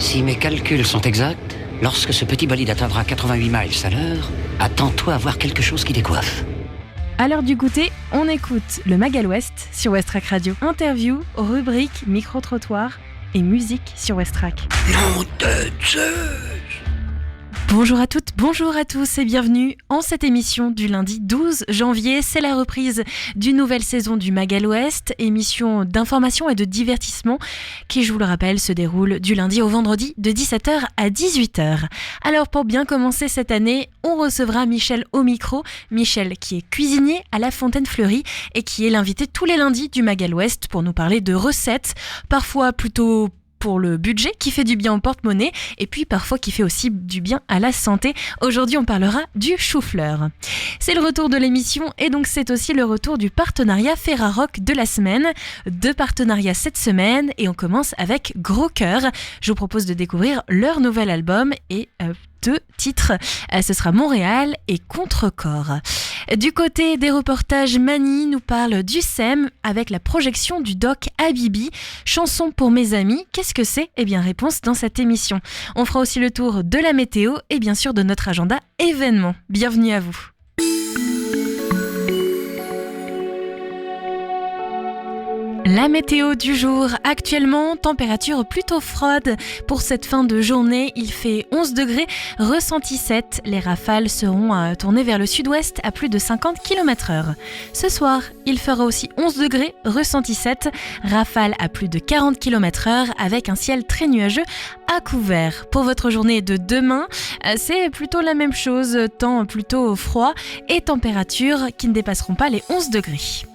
Si mes calculs sont exacts, lorsque ce petit bolide atteindra 88 miles à l'heure, attends-toi à voir quelque chose qui décoiffe. À l'heure du goûter, on écoute le Magal West sur Westrack Radio. Interview, rubrique, micro-trottoir et musique sur Westrack. Nom de Zeus! Bonjour à toutes, bonjour à tous et bienvenue en cette émission du lundi 12 janvier. C'est la reprise d'une nouvelle saison du Magal West, émission d'information et de divertissement qui, je vous le rappelle, se déroule du lundi au vendredi de 17h à 18h. Alors pour bien commencer cette année, on recevra Michel au micro. Michel qui est cuisinier à La Fontaine Fleurie et qui est l'invité tous les lundis du Magal West pour nous parler de recettes, parfois plutôt pour le budget, qui fait du bien au porte-monnaie, et puis parfois qui fait aussi du bien à la santé. Aujourd'hui, on parlera du chou-fleur. C'est le retour de l'émission, et donc c'est aussi le retour du partenariat Ferrarock de la semaine. 2 partenariats cette semaine, et on commence avec Gros Cœur. Je vous propose de découvrir leur nouvel album, et 2 titres. Ce sera Montréal et Contrecorps. Du côté des reportages, Mani nous parle du SEM avec la projection du doc Habibi, chanson pour mes amis. Qu'est-ce que c'est ? Eh bien, réponse dans cette émission. On fera aussi le tour de la météo et bien sûr de notre agenda événements. Bienvenue à vous. La météo du jour, actuellement, température plutôt froide. Pour cette fin de journée, il fait 11 degrés, ressenti 7. Les rafales seront tournées vers le sud-ouest à plus de 50 km/h. Ce soir, il fera aussi 11 degrés, ressenti 7. Rafales à plus de 40 km/h avec un ciel très nuageux à couvert. Pour votre journée de demain, c'est plutôt la même chose, temps plutôt froid et températures qui ne dépasseront pas les 11 degrés.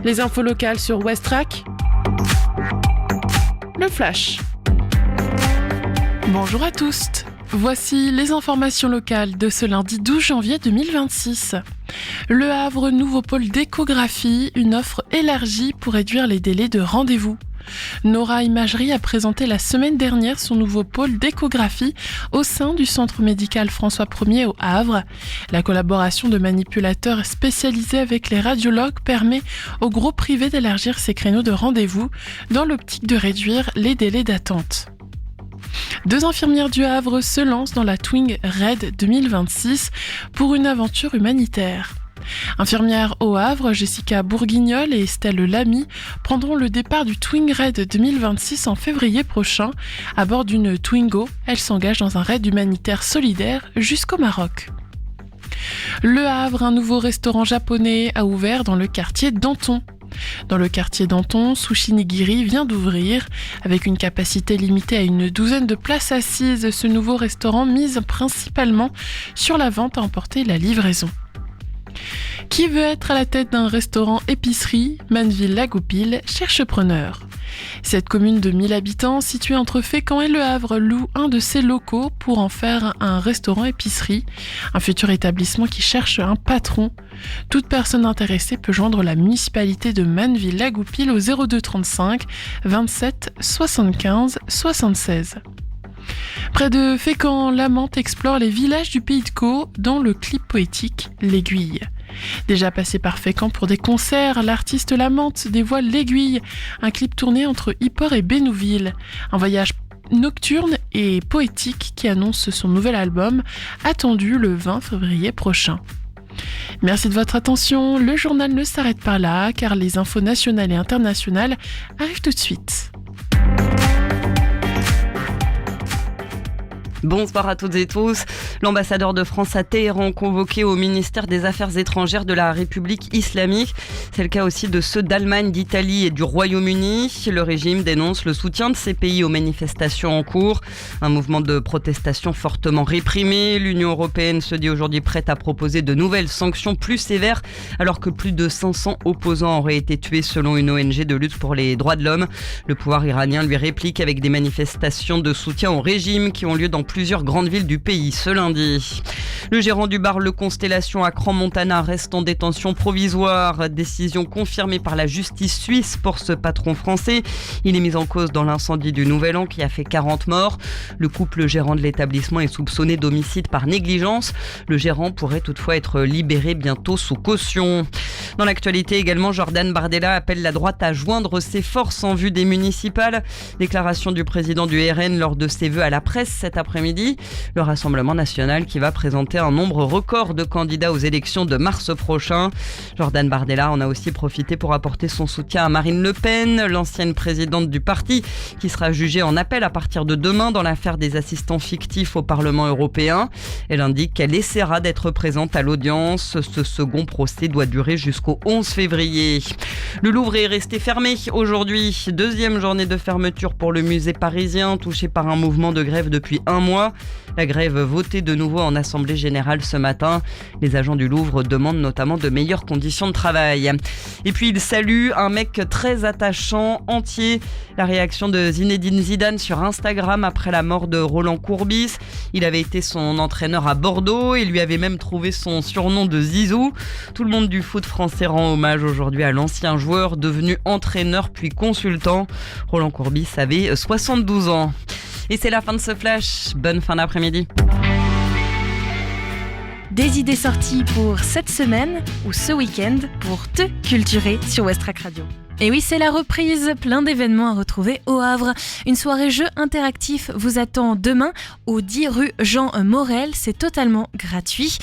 Les infos locales sur Westrack. Le Flash. Bonjour à tous. Voici les informations locales de ce lundi 12 janvier 2026. Le Havre, nouveau pôle d'échographie, une offre élargie pour réduire les délais de rendez-vous. Nora Imagerie a présenté la semaine dernière son nouveau pôle d'échographie au sein du centre médical François 1er au Havre. La collaboration de manipulateurs spécialisés avec les radiologues permet au groupe privé d'élargir ses créneaux de rendez-vous dans l'optique de réduire les délais d'attente. 2 infirmières du Havre se lancent dans la Twing Red 2026 pour une aventure humanitaire. Infirmières au Havre, Jessica Bourguignol et Estelle Lamy prendront le départ du Twing Raid 2026 en février prochain. À bord d'une Twingo, elles s'engagent dans un raid humanitaire solidaire jusqu'au Maroc. Le Havre, un nouveau restaurant japonais a ouvert dans le quartier Danton. Dans le quartier Danton, Sushi Nigiri vient d'ouvrir. Avec une capacité limitée à une 12aine de places assises, ce nouveau restaurant mise principalement sur la vente à emporter et la livraison. Qui veut être à la tête d'un restaurant épicerie ? Manneville-la-Goupil cherche preneur. Cette commune de 1000 habitants, située entre Fécamp et Le Havre, loue un de ses locaux pour en faire un restaurant épicerie, un futur établissement qui cherche un patron. Toute personne intéressée peut joindre la municipalité de Manneville-la-Goupil au 02 35 27 75 76. Près de Fécamp, la Mante explore les villages du Pays de Caux dans le clip poétique L'Aiguille. Déjà passé par Fécamp pour des concerts, l'artiste La Mante dévoile L'Aiguille, un clip tourné entre Yport et Bénouville. Un voyage nocturne et poétique qui annonce son nouvel album, attendu le 20 février prochain. Merci de votre attention, le journal ne s'arrête pas là, car les infos nationales et internationales arrivent tout de suite. Bonsoir à toutes et tous. L'ambassadeur de France à Téhéran convoqué au ministère des Affaires étrangères de la République islamique. C'est le cas aussi de ceux d'Allemagne, d'Italie et du Royaume-Uni. Le régime dénonce le soutien de ces pays aux manifestations en cours. Un mouvement de protestation fortement réprimé. L'Union européenne se dit aujourd'hui prête à proposer de nouvelles sanctions plus sévères alors que plus de 500 opposants auraient été tués selon une ONG de lutte pour les droits de l'homme. Le pouvoir iranien lui réplique avec des manifestations de soutien au régime qui ont lieu dans plusieurs grandes villes du pays ce lundi. Le gérant du bar Le Constellation à Crans-Montana reste en détention provisoire. Décision confirmée par la justice suisse pour ce patron français. Il est mis en cause dans l'incendie du Nouvel An qui a fait 40 morts. Le couple gérant de l'établissement est soupçonné d'homicide par négligence. Le gérant pourrait toutefois être libéré bientôt sous caution. Dans l'actualité également, Jordan Bardella appelle la droite à joindre ses forces en vue des municipales. Déclaration du président du RN lors de ses vœux à la presse cet après-midi. Le Rassemblement national qui va présenter un nombre record de candidats aux élections de mars prochain. Jordan Bardella en a aussi profité pour apporter son soutien à Marine Le Pen, l'ancienne présidente du parti, qui sera jugée en appel à partir de demain dans l'affaire des assistants fictifs au Parlement européen. Elle indique qu'elle essaiera d'être présente à l'audience. Ce second procès doit durer jusqu'au 11 février. Le Louvre est resté fermé aujourd'hui. Deuxième journée de fermeture pour le musée parisien, touché par un mouvement de grève depuis un mois. La grève votée de nouveau en assemblée générale ce matin. Les agents du Louvre demandent notamment de meilleures conditions de travail. Et puis il salue un mec très attachant, entier. La réaction de Zinedine Zidane sur Instagram après la mort de Roland Courbis. Il avait été son entraîneur à Bordeaux et lui avait même trouvé son surnom de Zizou. Tout le monde du foot français rend hommage aujourd'hui à l'ancien joueur devenu entraîneur puis consultant. Roland Courbis avait 72 ans. Et c'est la fin de ce flash. Bonne fin d'après-midi. Des idées sorties pour cette semaine ou ce week-end pour te culturer sur Westrack Radio. Et oui, c'est la reprise, plein d'événements à retrouver au Havre. Une soirée jeu interactif vous attend demain au 10 rue Jean Morel. C'est totalement gratuit.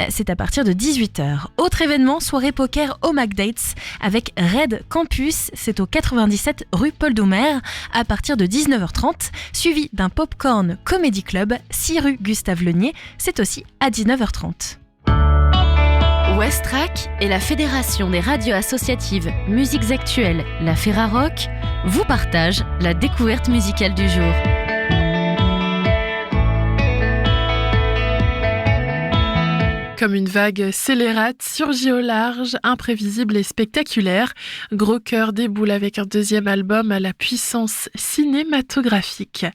C'est à partir de 18h. Autre événement, soirée poker au McDates avec Red Campus. C'est au 97 rue Paul Doumer à partir de 19h30. Suivi d'un Popcorn Comedy Club, 6 rue Gustave Lenier. C'est aussi à 19h30. Westrack et la Fédération des radios associatives Musiques Actuelles, la Ferrarock, vous partagent la découverte musicale du jour. Comme une vague scélérate, surgit au large, imprévisible et spectaculaire, Gros Cœur déboule avec un deuxième album à la puissance cinématographique.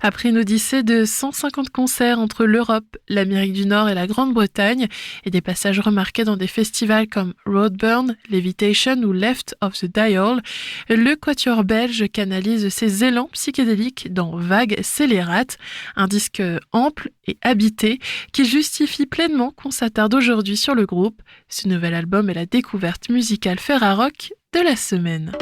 Après une odyssée de 150 concerts entre l'Europe, l'Amérique du Nord et la Grande-Bretagne, et des passages remarqués dans des festivals comme Roadburn, Levitation ou Left of the Dial, le quatuor belge canalise ses élans psychédéliques dans Vague Scélérate, un disque ample et habité qui justifie pleinement qu'on s'attarde aujourd'hui sur le groupe. Ce nouvel album est la découverte musicale Ferrarock de la semaine.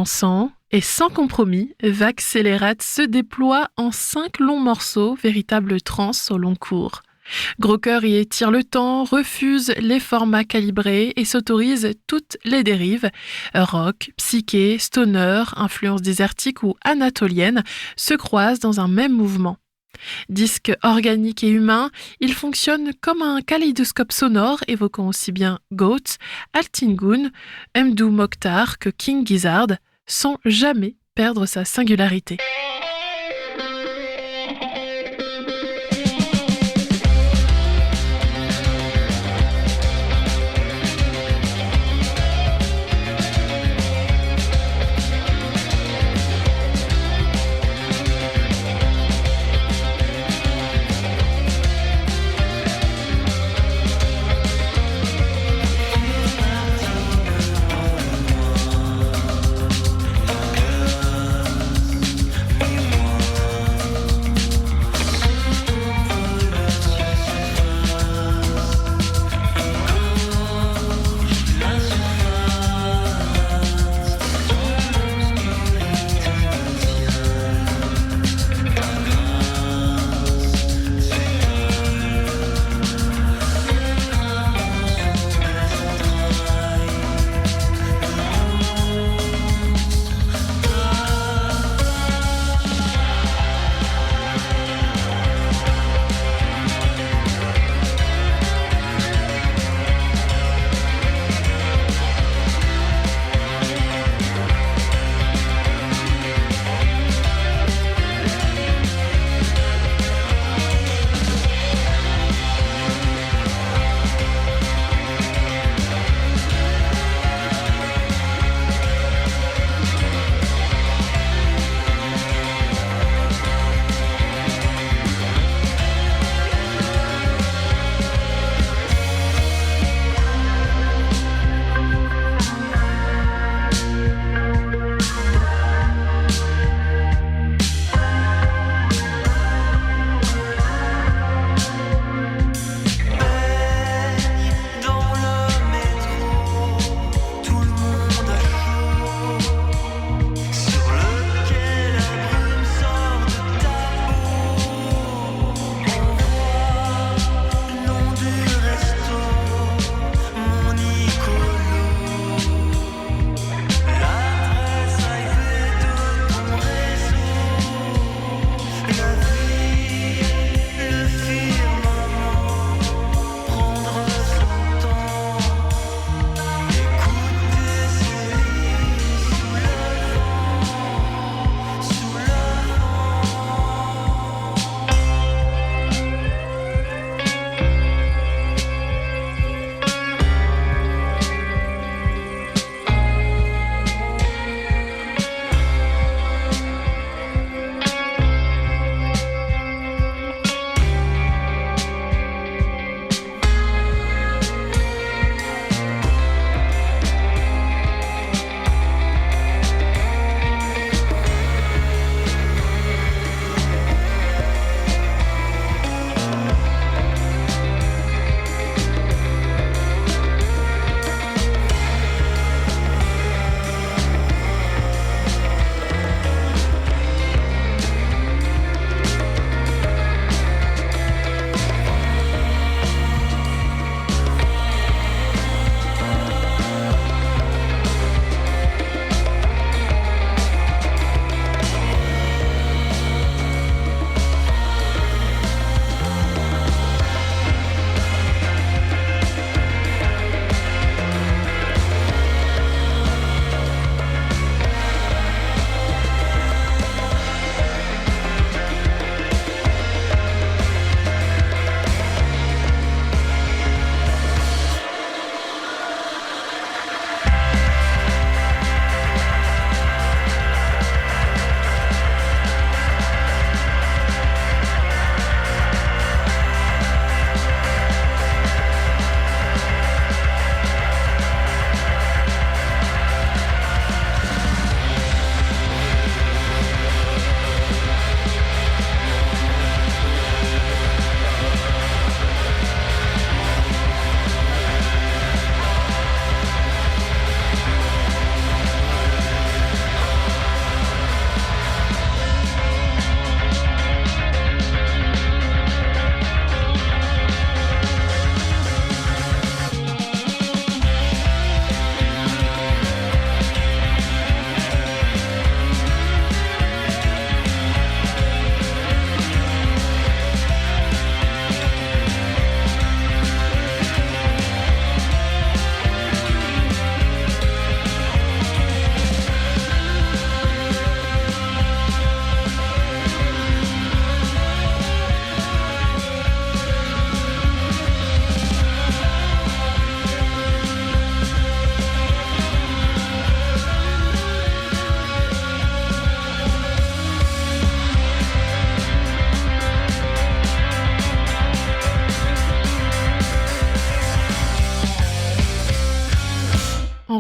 dansant et sans compromis, Vaxellerat se déploie en 5 longs morceaux, véritable transe au long cours. Gros-Cœur y étire le temps, refuse les formats calibrés et s'autorise toutes les dérives. Rock, psyché, stoner, influence désertique ou anatolienne se croisent dans un même mouvement. Disque organique et humain, il fonctionne comme un kaléidoscope sonore évoquant aussi bien Goat, Altingun, Mdou Mokhtar que King Gizzard, sans jamais perdre sa singularité.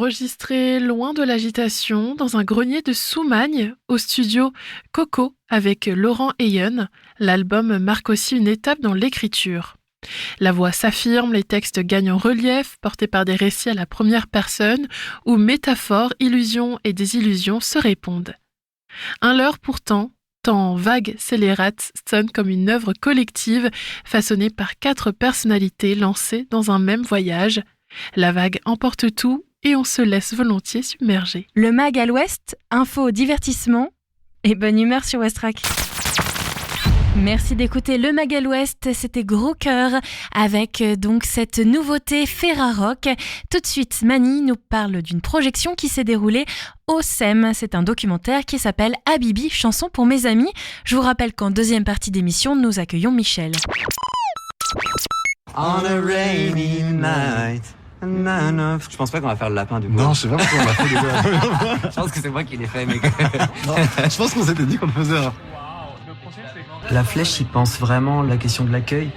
enregistré loin de l'agitation, dans un grenier de Soumagne, au studio Coco, avec Laurent Heyen. L'album marque aussi une étape dans l'écriture. La voix s'affirme, les textes gagnent en relief, portés par des récits à la première personne, où métaphores, illusions et désillusions se répondent. Un leurre pourtant, tant vague scélérate, sonne comme une œuvre collective façonnée par 4 personnalités lancées dans un même voyage. La vague emporte tout et on se laisse volontiers submerger. Le MAG à l'Ouest, info, divertissement et bonne humeur sur Westrack. Merci d'écouter le MAG à l'Ouest, c'était Gros Cœur avec donc cette nouveauté Ferrarock. Tout de suite, Mani nous parle d'une projection qui s'est déroulée au SEM. C'est un documentaire qui s'appelle Habibi, chanson pour mes amis. Je vous rappelle qu'en deuxième partie d'émission, nous accueillons Michel. On a rainy night. Je pense pas qu'on va faire le lapin du coup. Non, je sais pas pourquoi on l'a fait déjà. Je pense que c'est moi qui l'ai fait, mais Non, je pense qu'on s'était dit qu'on le faisait. La Flèche, il pense vraiment la question de l'accueil.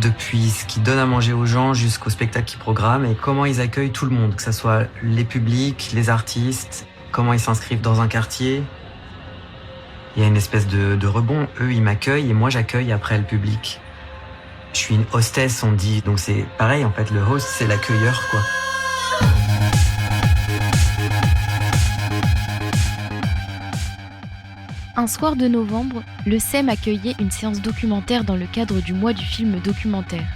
Depuis ce qu'ils donnent à manger aux gens jusqu'au spectacle qu'ils programment et comment ils accueillent tout le monde, que ce soit les publics, les artistes, comment ils s'inscrivent dans un quartier. Il y a une espèce de rebond. Eux, ils m'accueillent et moi, j'accueille après le public. Je suis une hostess, on dit. Donc c'est pareil, en fait, le host, c'est l'accueilleur, quoi. Un soir de novembre, le SEM accueillait une séance documentaire dans le cadre du mois du film documentaire.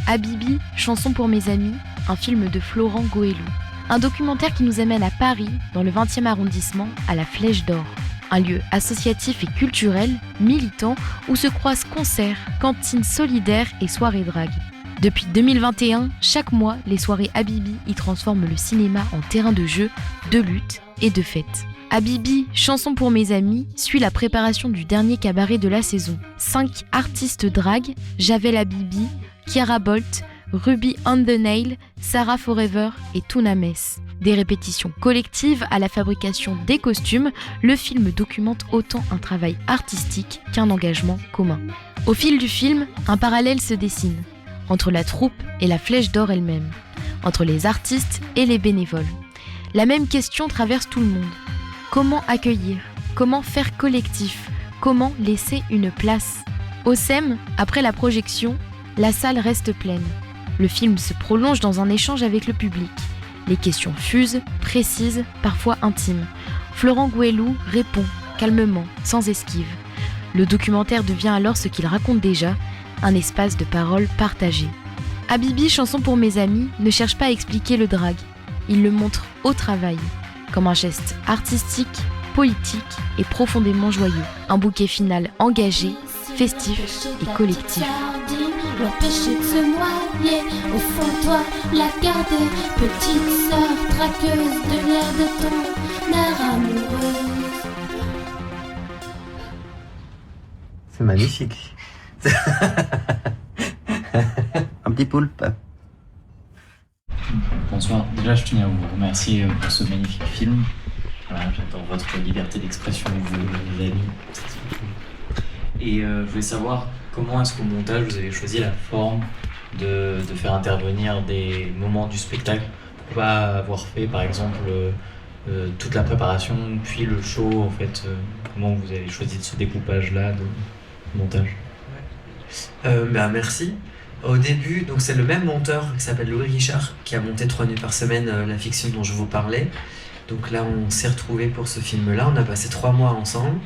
Habibi, chanson pour mes amis, un film de Florent Goëlou. Un documentaire qui nous amène à Paris, dans le 20e arrondissement, à la Flèche d'Or. Un lieu associatif et culturel, militant, où se croisent concerts, cantines solidaires et soirées drague. Depuis 2021, chaque mois, les soirées Habibi y transforment le cinéma en terrain de jeu, de lutte et de fête. Habibi, chanson pour mes amis, suit la préparation du dernier cabaret de la saison. 5 artistes drague, Javel Habibi, Kiara Bolt, Ruby on the Nail, Sarah Forever et Tuna Mess. Des répétitions collectives à la fabrication des costumes, le film documente autant un travail artistique qu'un engagement commun. Au fil du film, un parallèle se dessine entre la troupe et la Flèche d'Or elle-même, entre les artistes et les bénévoles. La même question traverse tout le monde. Comment accueillir ? Comment faire collectif ? Comment laisser une place ? Au SEM, après la projection, la salle reste pleine. Le film se prolonge dans un échange avec le public. Les questions fusent, précises, parfois intimes. Florent Goëlou répond, calmement, sans esquive. Le documentaire devient alors ce qu'il raconte déjà, un espace de parole partagée. Habibi, chanson pour mes amis, ne cherche pas à expliquer le drague. Il le montre au travail, comme un geste artistique, politique et profondément joyeux. Un bouquet final engagé, festif et collectif. L'empêcher de se noyer, au fond toi la garder, petite sœur traqueuse de l'air de ton air amoureux. C'est magnifique. Un petit poulpe. Bonsoir, déjà je tenais à vous remercier pour ce magnifique film. Voilà, j'adore votre liberté d'expression, vos amis. Et je voulais savoir comment est-ce qu'au montage vous avez choisi la forme de faire intervenir des moments du spectacle. Pourquoi avoir fait par exemple toute la préparation puis le show en fait, comment vous avez choisi ce découpage-là de montage? Merci. Au début, donc c'est le même monteur qui s'appelle Louis Richard qui a monté 3 nuits par semaine la fiction dont je vous parlais. Donc là, on s'est retrouvés pour ce film-là. On a passé 3 mois ensemble,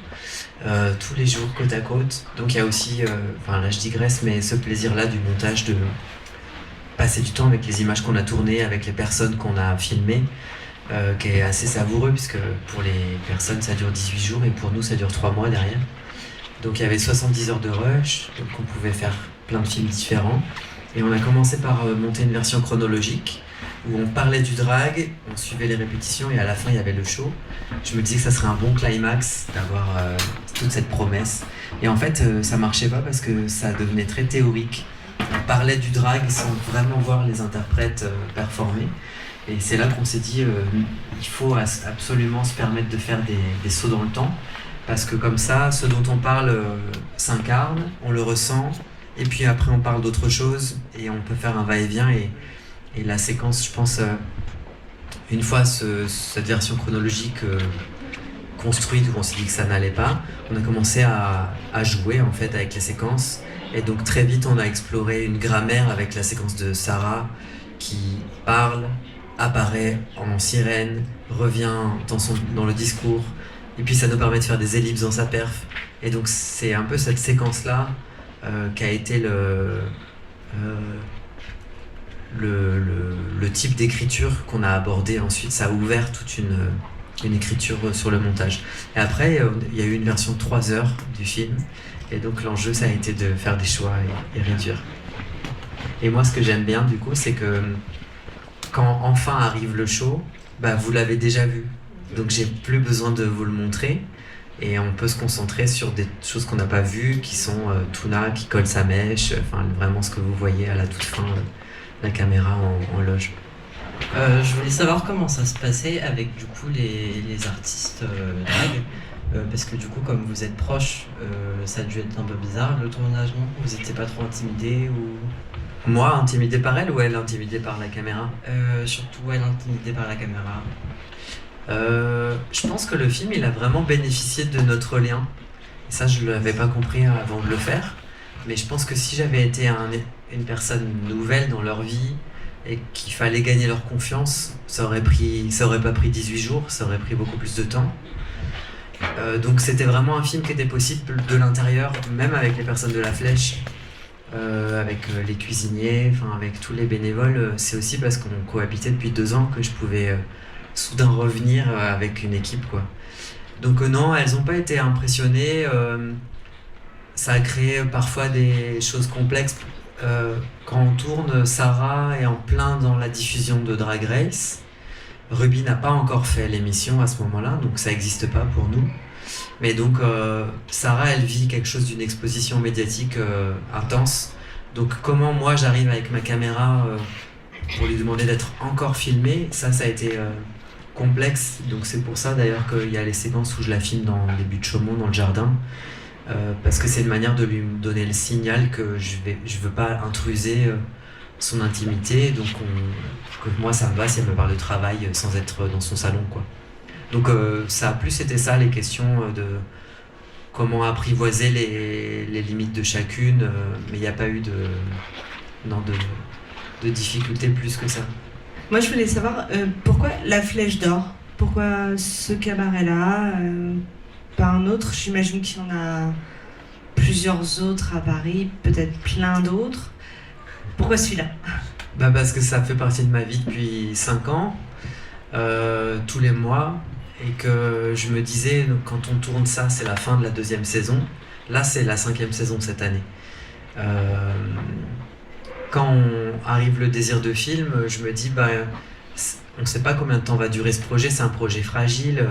tous les jours côte à côte. Donc il y a aussi, là je digresse, mais ce plaisir-là du montage, de passer du temps avec les images qu'on a tournées, avec les personnes qu'on a filmées, qui est assez savoureux puisque pour les personnes ça dure 18 jours et pour nous ça dure 3 mois derrière. Donc il y avait 70 heures de rush, donc on pouvait faire plein de films différents. Et on a commencé par monter une version chronologique où on parlait du drag, on suivait les répétitions et à la fin il y avait le show. Je me disais que ça serait un bon climax d'avoir toute cette promesse. Et en fait ça marchait pas parce que ça devenait très théorique. On parlait du drag sans vraiment voir les interprètes performer. Et c'est là qu'on s'est dit il faut absolument se permettre de faire des sauts dans le temps. Parce que comme ça, ce dont on parle s'incarne, on le ressent, et puis après on parle d'autre chose, et on peut faire un va-et-vient, et la séquence, je pense, une fois cette version chronologique construite, où on s'est dit que ça n'allait pas, on a commencé à jouer en fait avec les séquences. Et donc très vite, on a exploré une grammaire avec la séquence de Sarah qui parle, apparaît en sirène, revient dans le discours, et puis ça nous permet de faire des ellipses dans sa perf. Et donc c'est un peu cette séquence-là qui a été le type d'écriture qu'on a abordé ensuite. Ça a ouvert toute une écriture sur le montage. Et après, il y a eu une version de 3 heures du film, et donc l'enjeu, ça a été de faire des choix et réduire. Et moi, ce que j'aime bien, du coup, c'est que quand enfin arrive le show, vous l'avez déjà vu. Donc j'ai plus besoin de vous le montrer, et on peut se concentrer sur des choses qu'on n'a pas vues, qui sont Tuna qui colle sa mèche, enfin vraiment ce que vous voyez à la toute fin, la caméra en loge. Je voulais savoir comment ça se passait avec du coup les artistes drag, parce que du coup comme vous êtes proches, ça a dû être un peu bizarre le tournage, non? Vous étiez pas trop intimidés ou... Moi, intimidé par elle ou elle intimidée par la caméra? Surtout elle intimidée par la caméra. Je pense que le film, il a vraiment bénéficié de notre lien. Et ça, je ne l'avais pas compris avant de le faire. Mais je pense que si j'avais été une personne nouvelle dans leur vie et qu'il fallait gagner leur confiance, ça aurait pas pris 18 jours, ça aurait pris beaucoup plus de temps. Donc c'était vraiment un film qui était possible de l'intérieur, même avec les personnes de la Flèche, avec les cuisiniers, avec tous les bénévoles. C'est aussi parce qu'on cohabitait depuis 2 ans que je pouvais soudain revenir avec une équipe, quoi. Donc non, elles n'ont pas été impressionnées. Ça a créé parfois des choses complexes. Quand on tourne, Sarah est en plein dans la diffusion de Drag Race. Ruby n'a pas encore fait l'émission à ce moment-là, donc ça n'existe pas pour nous. Mais donc Sarah, elle vit quelque chose d'une exposition médiatique intense. Donc comment moi j'arrive avec ma caméra pour lui demander d'être encore filmée, ça a été complexe. Donc c'est pour ça d'ailleurs qu'il y a les séquences où je la filme dans les buts de Chaumont, dans le jardin. Parce que c'est une manière de lui donner le signal que je veux pas intruser son intimité, donc que moi ça me va si elle me parle de travail sans être dans son salon, quoi. Donc ça a plus été ça, les questions de comment apprivoiser les limites de chacune, mais il n'y a pas eu de difficulté plus que ça. Moi je voulais savoir pourquoi la Flèche d'Or, pourquoi ce cabaret-là, pas un autre? J'imagine qu'il y en a plusieurs autres à Paris, peut-être plein d'autres. Pourquoi celui-là? Parce que ça fait partie de ma vie depuis 5 ans, tous les mois, et que je me disais, quand on tourne ça, c'est la fin de la 2e saison. Là, c'est la 5e saison cette année. Quand arrive le désir de film, je me dis, on ne sait pas combien de temps va durer ce projet. C'est un projet fragile,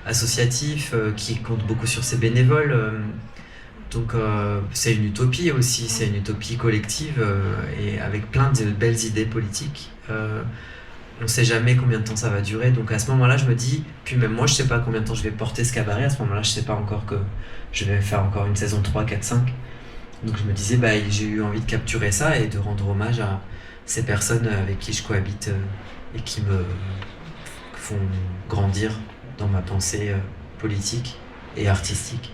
associatif, qui compte beaucoup sur ses bénévoles. Donc c'est une utopie aussi, c'est une utopie collective et avec plein de belles idées politiques. On ne sait jamais combien de temps ça va durer. Donc à ce moment-là, je me dis, puis même moi, je ne sais pas combien de temps je vais porter ce cabaret. À ce moment-là, je ne sais pas encore que je vais faire encore une saison 3, 4, 5. Donc je me disais, j'ai eu envie de capturer ça et de rendre hommage à ces personnes avec qui je cohabite et qui me font grandir dans ma pensée politique et artistique.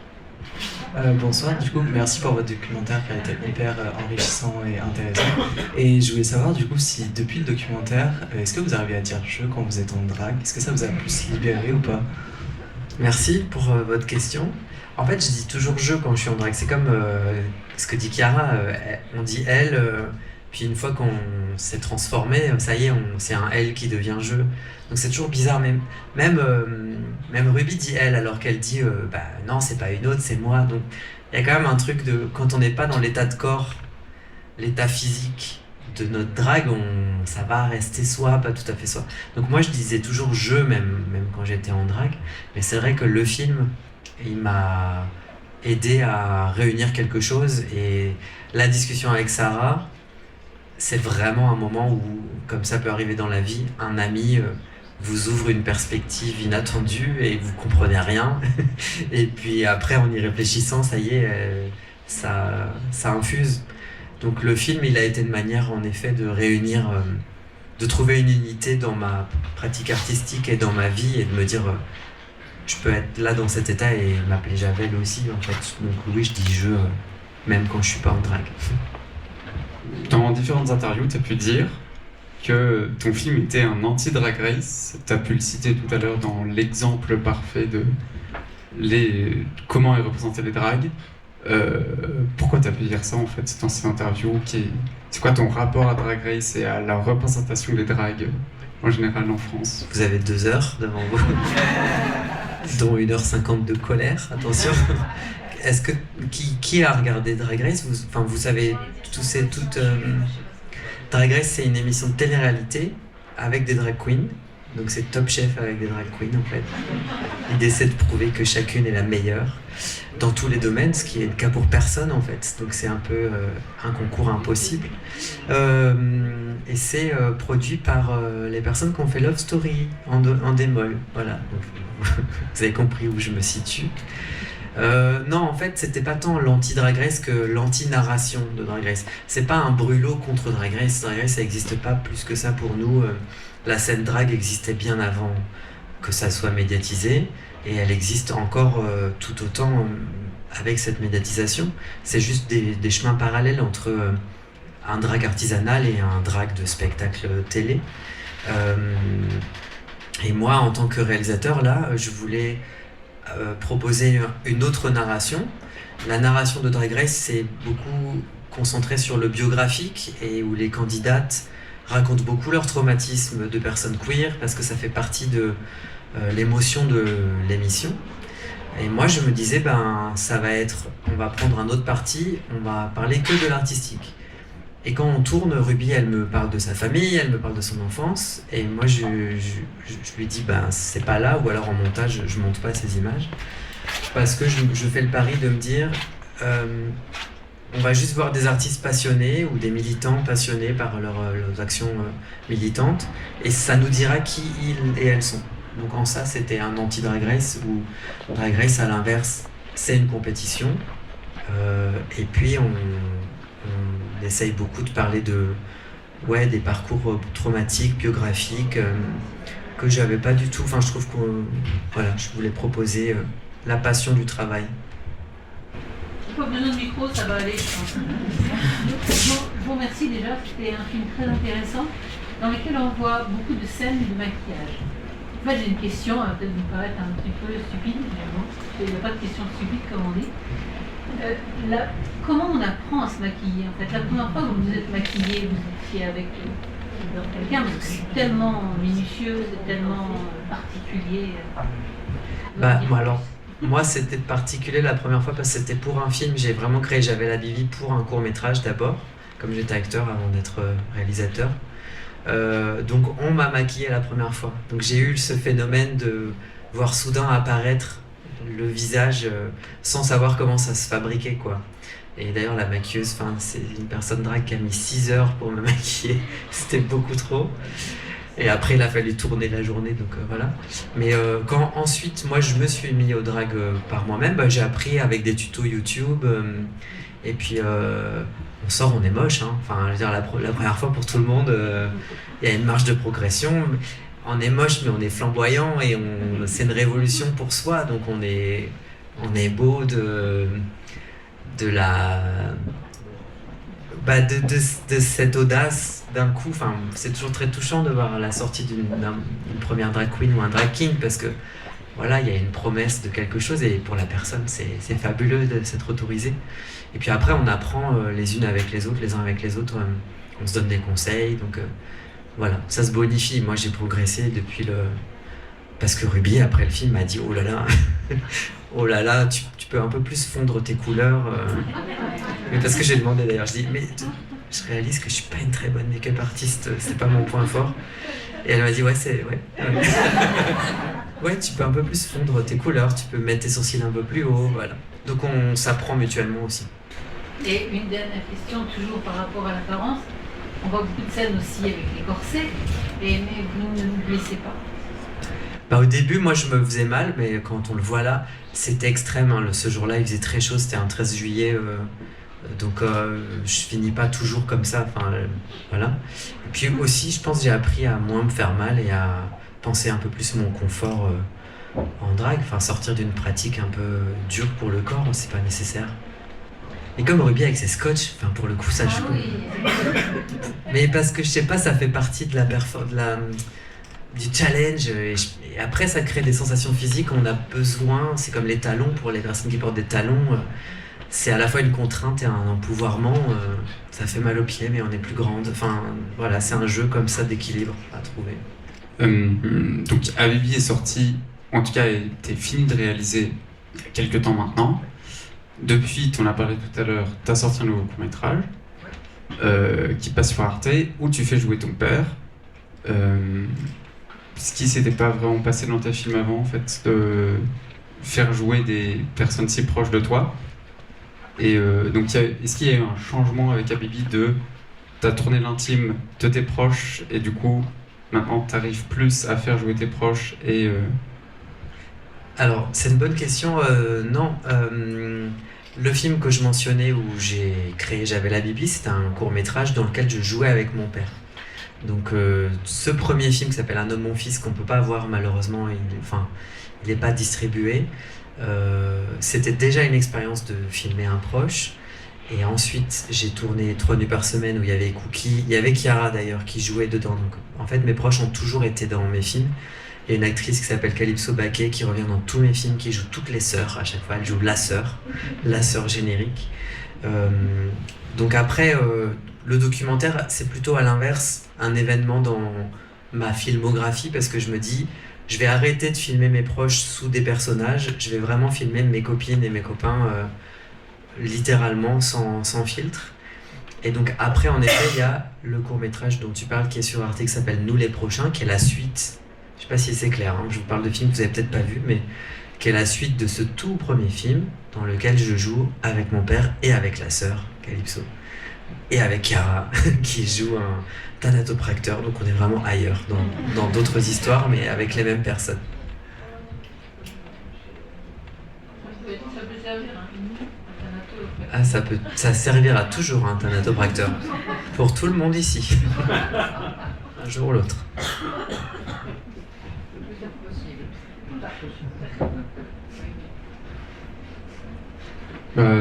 Bonsoir, du coup merci pour votre documentaire qui a été hyper enrichissant et intéressant. Et je voulais savoir du coup si depuis le documentaire, est-ce que vous arrivez à dire je quand vous êtes en drague? Est-ce que ça vous a plus libéré ou pas? Merci pour votre question. En fait, je dis toujours je quand je suis en drague. C'est comme ce que dit Chiara, on dit elle, puis une fois qu'on s'est transformé, ça y est, c'est un elle qui devient je. Donc c'est toujours bizarre, même Ruby dit elle alors qu'elle dit non, c'est pas une autre, c'est moi. Donc il y a quand même un truc de quand on n'est pas dans l'état de corps, l'état physique de notre drague, ça va rester soi, pas tout à fait soi. Donc moi je disais toujours je même quand j'étais en drague, mais c'est vrai que le film il m'a aidé à réunir quelque chose et la discussion avec Sarah, c'est vraiment un moment où, comme ça peut arriver dans la vie, un ami vous ouvre une perspective inattendue et vous comprenez rien. Et puis après, en y réfléchissant, ça y est, ça infuse. Donc le film, il a été une manière, en effet, de réunir de trouver une unité dans ma pratique artistique et dans ma vie et de me dire je peux être là dans cet état et m'appeler Javel aussi en fait. Donc oui, je dis je même quand je suis pas en drague. Dans différentes interviews, tu as pu dire que ton film était un anti-Drag Race. Tu as pu le citer tout à l'heure dans l'exemple parfait de comment est représenté les dragues. Pourquoi tu as pu dire ça en fait dans cette interview c'est quoi ton rapport à Drag Race et à la représentation des dragues en général en France? Vous avez 2 heures devant vous, dont 1h50 de colère, attention. Est-ce que qui a regardé Drag Race? Vous savez, Drag Race, c'est une émission de télé-réalité avec des drag queens. Donc c'est Top Chef avec des drag queens en fait. L'idée c'est de prouver que chacune est la meilleure dans tous les domaines, ce qui est le cas pour personne en fait. Donc c'est un peu un concours impossible. Et c'est produit par les personnes qui ont fait Love Story en démol. Voilà. Donc, vous avez compris où je me situe. Non, en fait, c'était pas tant l'anti-Drag Race que l'anti-narration de Drag Race. C'est pas un brûlot contre Drag Race. Drag Race, ça n'existe pas plus que ça pour nous. La scène drag existait bien avant que ça soit médiatisé et elle existe encore tout autant avec cette médiatisation. C'est juste des chemins parallèles entre un drag artisanal et un drag de spectacle télé. Et moi, en tant que réalisateur, là, je voulais proposer une autre narration. La narration de Drag Race, c'est beaucoup concentré sur le biographique et où les candidates racontent beaucoup leur traumatisme de personnes queer parce que ça fait partie de l'émotion de l'émission. Et moi, je me disais, on va prendre un autre parti, on va parler que de l'artistique. Et quand on tourne, Ruby, elle me parle de sa famille, elle me parle de son enfance, et moi, je lui dis, c'est pas là, ou alors en montage, je monte pas ces images, parce que je fais le pari de me dire, on va juste voir des artistes passionnés ou des militants passionnés par leurs actions militantes, et ça nous dira qui ils et elles sont. Donc en ça, c'était un anti-Drag Race, où Drag Race, à l'inverse, c'est une compétition, et puis on essaye beaucoup de parler des parcours traumatiques, biographiques, que j'avais pas du tout. Enfin, je trouve que je voulais proposer la passion du travail. Pas besoin de micro, ça va aller. Je vous remercie déjà, c'était un film très intéressant dans lequel on voit beaucoup de scènes de maquillage. En fait, j'ai une question, elle va peut-être vous paraître un petit peu stupide, mais bon, il n'y a pas de question stupide comme on dit. Comment on apprend à se maquiller en fait? La première fois que vous vous êtes maquillé, vous étiez avec quelqu'un, mais c'est tellement minutieux, c'est tellement particulier. Moi, c'était particulier la première fois parce que c'était pour un film. J'ai vraiment créé, j'avais la Bivi pour un court-métrage d'abord, comme j'étais acteur avant d'être réalisateur. Donc on m'a maquillé la première fois. Donc j'ai eu ce phénomène de voir soudain apparaître le visage sans savoir comment ça se fabriquait, quoi. Et d'ailleurs la maquilleuse, c'est une personne drague qui a mis 6 heures pour me maquiller. C'était beaucoup trop. Et après, il a fallu tourner la journée, donc voilà. Mais quand ensuite, moi, je me suis mis au drag par moi-même, j'ai appris avec des tutos YouTube. Et puis, on sort, on est moche. Hein. Enfin, je veux dire, la première fois pour tout le monde, il y a une marge de progression. On est moche, mais on est flamboyant et c'est une révolution pour soi. Donc, on est beau de cette audace d'un coup. Enfin, c'est toujours très touchant de voir la sortie d'une première drag queen ou un drag king parce que voilà, il y a une promesse de quelque chose et pour la personne c'est fabuleux de s'être autorisé. Et puis après on apprend les unes avec les autres, les uns avec les autres, on se donne des conseils, donc voilà, ça se bonifie. Moi j'ai progressé depuis parce que Ruby après le film m'a dit oh là là, tu peux un peu plus fondre tes couleurs. Mais parce que j'ai demandé d'ailleurs, je dis mais je réalise que je suis pas une très bonne make-up artiste, c'est pas mon point fort. Et elle m'a dit ouais, tu peux un peu plus fondre tes couleurs, tu peux mettre tes sourcils un peu plus haut, voilà. Donc on s'apprend mutuellement aussi. Et une dernière question, toujours par rapport à l'apparence. On voit beaucoup de scènes aussi avec les corsets, mais vous ne vous blessez pas. Au début, moi je me faisais mal, mais quand on le voit là, c'était extrême. Hein. Ce jour-là, il faisait très chaud, c'était un 13 juillet Donc je finis pas toujours comme ça, voilà. Et puis aussi, je pense que j'ai appris à moins me faire mal et à penser un peu plus mon confort en drague, sortir d'une pratique un peu dure pour le corps, c'est pas nécessaire. Et comme Ruby avec ses scotch, pour le coup ça joue. Mais parce que je sais pas, ça fait partie de du challenge et après ça crée des sensations physiques, on a besoin, c'est comme les talons pour les personnes qui portent des talons. C'est à la fois une contrainte et un empouvoirment, ça fait mal aux pieds mais on est plus grande. Voilà, c'est un jeu comme ça d'équilibre à trouver. Donc Habibi est sorti, en tout cas était fini de réaliser il y a quelques temps maintenant. Depuis, tu en as parlé tout à l'heure, tu as sorti un nouveau court-métrage qui passe sur Arte où tu fais jouer ton père. Ce qui s'était pas vraiment passé dans tes films avant, en fait, de faire jouer des personnes si proches de toi. Et donc, est-ce qu'il y a eu un changement avec Habibi t'as tourné l'intime de tes proches et du coup, maintenant, t'arrives plus à faire jouer tes proches et... Alors, c'est une bonne question. Non. Le film que je mentionnais où j'avais la Bibi, c'était un court-métrage dans lequel je jouais avec mon père. Donc, ce premier film qui s'appelle Un homme, mon fils, qu'on peut pas voir malheureusement, il n'est pas distribué. C'était déjà une expérience de filmer un proche. Et ensuite, j'ai tourné 3 nuits par semaine où il y avait Cookie, il y avait Chiara d'ailleurs qui jouait dedans. Donc, en fait, mes proches ont toujours été dans mes films. Il y a une actrice qui s'appelle Calypso Baquet qui revient dans tous mes films, qui joue toutes les sœurs à chaque fois. Elle joue la sœur générique. Donc après, le documentaire, c'est plutôt à l'inverse, un événement dans ma filmographie parce que je me dis, je vais arrêter de filmer mes proches sous des personnages, je vais vraiment filmer mes copines et mes copains littéralement sans filtre. Et donc après, en effet, il y a le court-métrage dont tu parles qui est sur Arte qui s'appelle Nous les prochains, qui est la suite. Je sais pas si c'est clair, je vous parle de films que vous avez peut-être pas vu, mais qui est la suite de ce tout premier film dans lequel je joue avec mon père et avec la sœur, Calypso, et avec Chiara, qui joue un thanatopracteur, donc on est vraiment ailleurs, dans d'autres histoires, mais avec les mêmes personnes. Ah, ça servira toujours un thanatopracteur, pour tout le monde ici, un jour ou l'autre.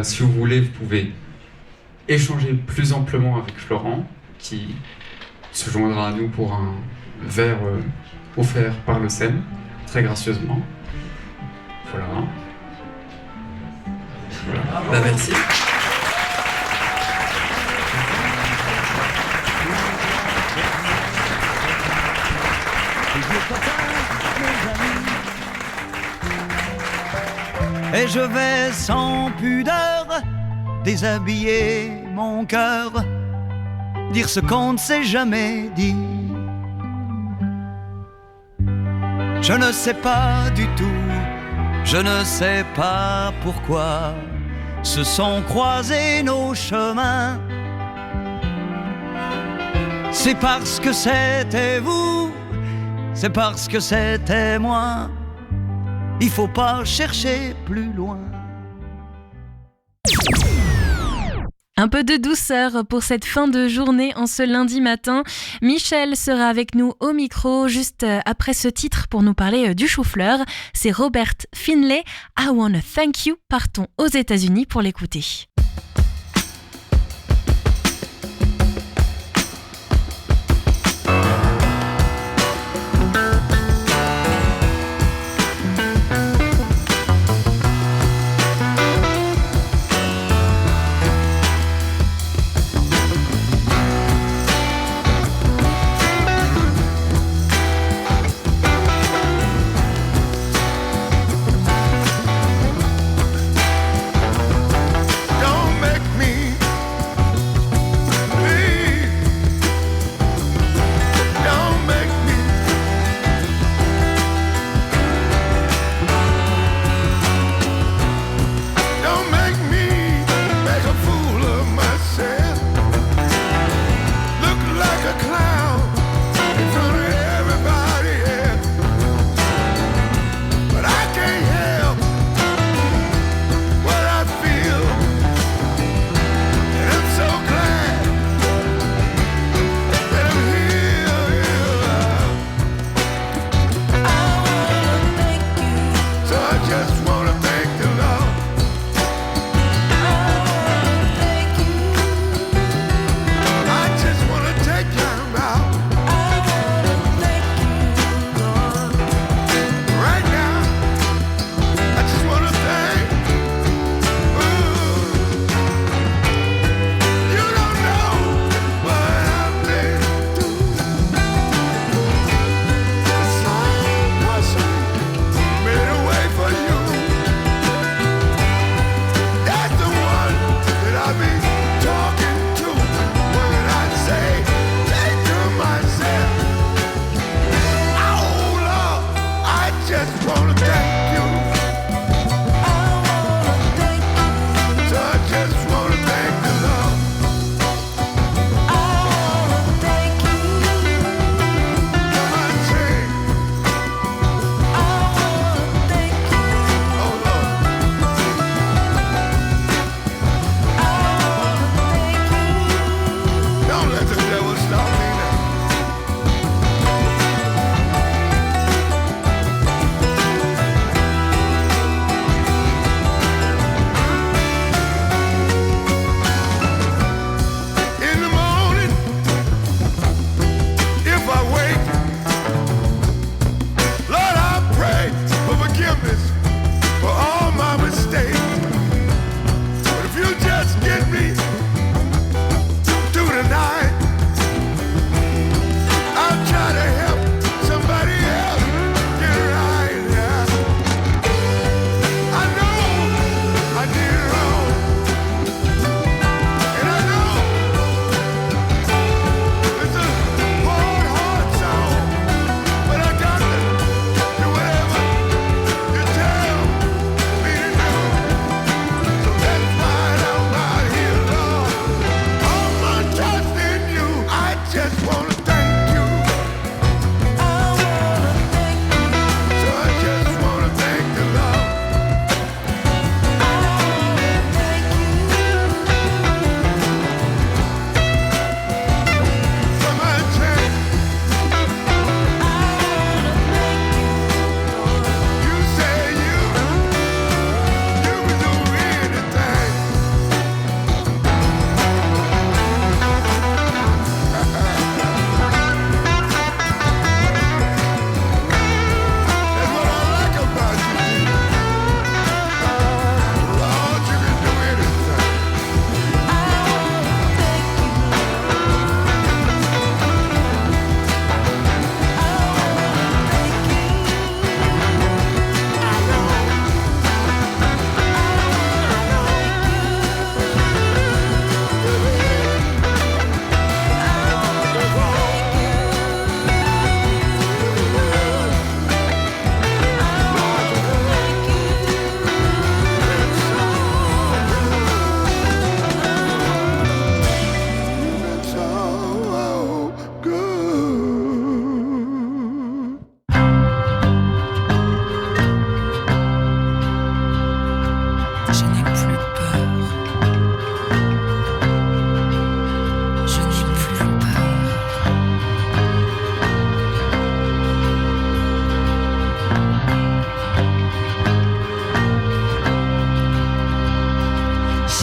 Si vous voulez, vous pouvez échanger plus amplement avec Florent, qui se joindra à nous pour un verre offert par le SEM, très gracieusement. Voilà. Merci. Et je vais sans pudeur déshabiller mon cœur, dire ce qu'on ne s'est jamais dit. Je ne sais pas du tout, je ne sais pas pourquoi se sont croisés nos chemins. C'est parce que c'était vous, c'est parce que c'était moi. Il faut pas chercher plus loin. Un peu de douceur pour cette fin de journée en ce lundi matin. Michel sera avec nous au micro juste après ce titre pour nous parler du chou-fleur. C'est Robert Finlay, I Wanna Thank You. Partons aux États-Unis pour l'écouter. Go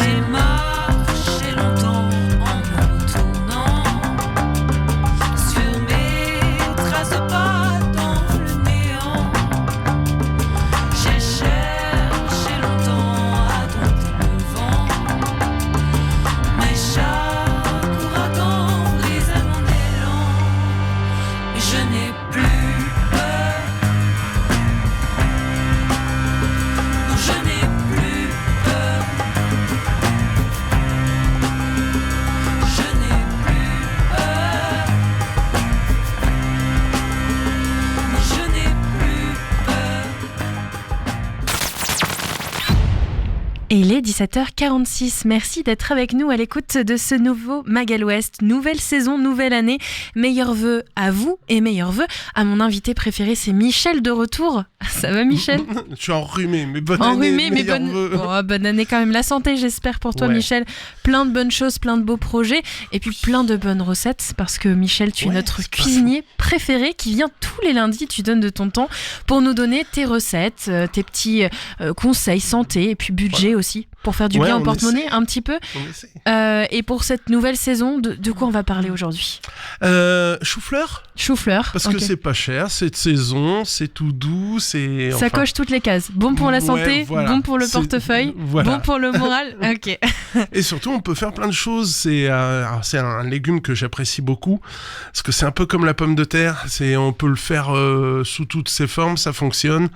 J'ai marché longtemps en me retournant sur mes traces de pas dans le néant. J'ai cherché longtemps à dompter le vent, mais chaque ouragan brisait mon élan. Et je n'ai plus peur. Non, je n'ai plus peur. Je n'ai plus peur. Non, je n'ai plus peur. Et il est 17h46. Merci d'être avec nous à l'écoute de ce nouveau Magal Ouest. Nouvelle saison, nouvelle année. Meilleurs vœux à vous et meilleurs vœux à mon invité préféré, c'est Michel de retour. Ça va, Michel? Je suis enrhumé, mais bonne année. Enrhumé, mais bonne année quand même. La santé, j'espère pour toi, Ouais. Michel. Plein de bonnes choses, plein de beaux projets et puis plein de bonnes recettes parce que Michel, tu es notre cuisinier préféré qui vient tous les lundis. Tu donnes de ton temps pour nous donner tes recettes, tes petits conseils santé et puis budget aussi pour faire du Ouais, bien au on porte-monnaie essaie. un petit peu. On essaie. Et pour cette nouvelle saison, de quoi on va parler aujourd'hui? Chou-fleur. Chou-fleur. Parce ok. que c'est pas cher, c'est de saison, c'est tout doux, c'est. Ça coche toutes les cases. Bon pour la Ouais, santé, voilà. bon pour le C'est- portefeuille, voilà. bon pour le moral. Ok. Et surtout, on peut faire plein de choses. C'est un légume que j'apprécie beaucoup parce que c'est un peu comme la pomme de terre. On peut le faire sous toutes ses formes, ça fonctionne.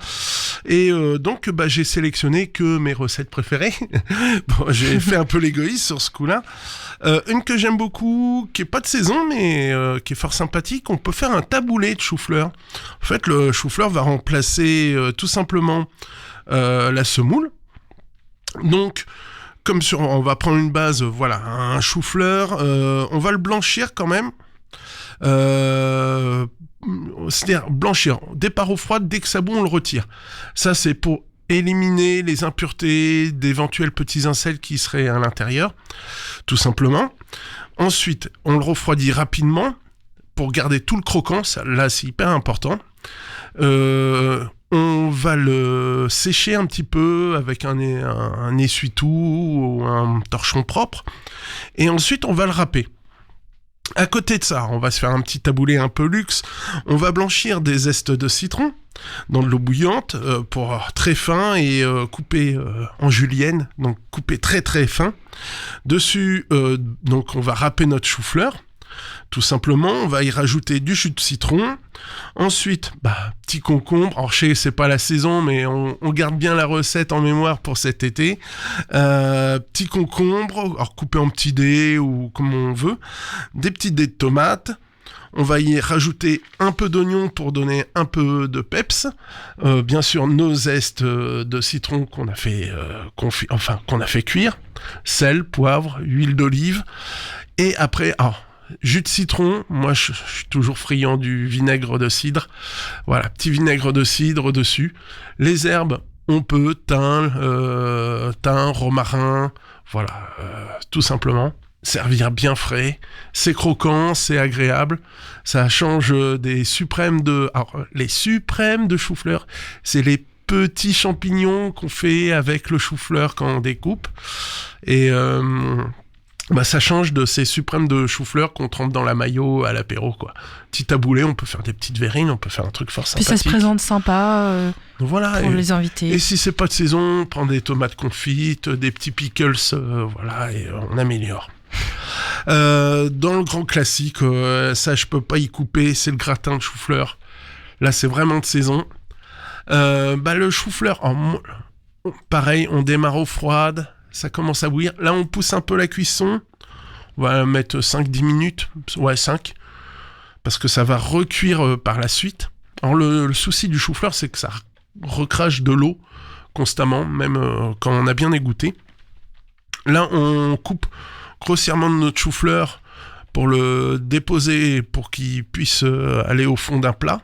Et donc, j'ai sélectionné que mes recettes préférées. Bon, j'ai fait un peu l'égoïste sur ce coup-là. Une que j'aime beaucoup, qui est pas de saison, mais qui est fort sympathique. On peut faire un taboulé de chou-fleur. En fait, le chou-fleur va remplacer tout simplement la semoule. Donc, on va prendre une base, voilà, un chou-fleur, on va le blanchir quand même. C'est-à-dire blanchir, départ au froid, dès que ça bout, on le retire. Ça, c'est pour éliminer les impuretés d'éventuels petits incels qui seraient à l'intérieur, tout simplement. Ensuite, on le refroidit rapidement pour garder tout le croquant, ça, là, c'est hyper important. On va le sécher un petit peu avec un essuie-tout ou un torchon propre. Et ensuite, on va le râper. À côté de ça, on va se faire un petit taboulé un peu luxe. On va blanchir des zestes de citron dans de l'eau bouillante pour très fin et couper en julienne, donc couper très très fin. Dessus, donc on va râper notre chou-fleur. Tout simplement, on va y rajouter du jus de citron. Ensuite, petit concombre. Alors, je sais, c'est pas la saison, mais on garde bien la recette en mémoire pour cet été. Petit concombre, alors coupé en petits dés ou comme on veut. Des petits dés de tomates. On va y rajouter un peu d'oignon pour donner un peu de peps. Bien sûr, nos zestes de citron qu'on a fait cuire. Sel, poivre, huile d'olive. Et après, jus de citron, moi je suis toujours friand du vinaigre de cidre. Voilà, petit vinaigre de cidre dessus. Les herbes, on peut thym, romarin, voilà, tout simplement. Servir bien frais, c'est croquant, c'est agréable. Ça change des suprêmes de... Alors, les suprêmes de chou-fleur, c'est les petits champignons qu'on fait avec le chou-fleur quand on découpe. Et... ça change de ces suprêmes de chou-fleur qu'on trempe dans la mayo à l'apéro, quoi. Petit taboulé, on peut faire des petites verrines, on peut faire un truc fort sympathique. Puis ça se présente sympa voilà, pour les invités. Et si c'est pas de saison, on prend des tomates confites, des petits pickles, voilà, et on améliore. Dans le grand classique, ça je peux pas y couper, c'est le gratin de chou-fleur. Là, c'est vraiment de saison. Le chou-fleur, pareil, on démarre eau froide. Ça commence à bouillir. Là, on pousse un peu la cuisson. On va mettre 5-10 minutes. Ouais, 5. Parce que ça va recuire par la suite. Alors, le souci du chou-fleur, c'est que ça recrache de l'eau constamment, même quand on a bien égoutté. Là, on coupe grossièrement notre chou-fleur pour le déposer, pour qu'il puisse aller au fond d'un plat.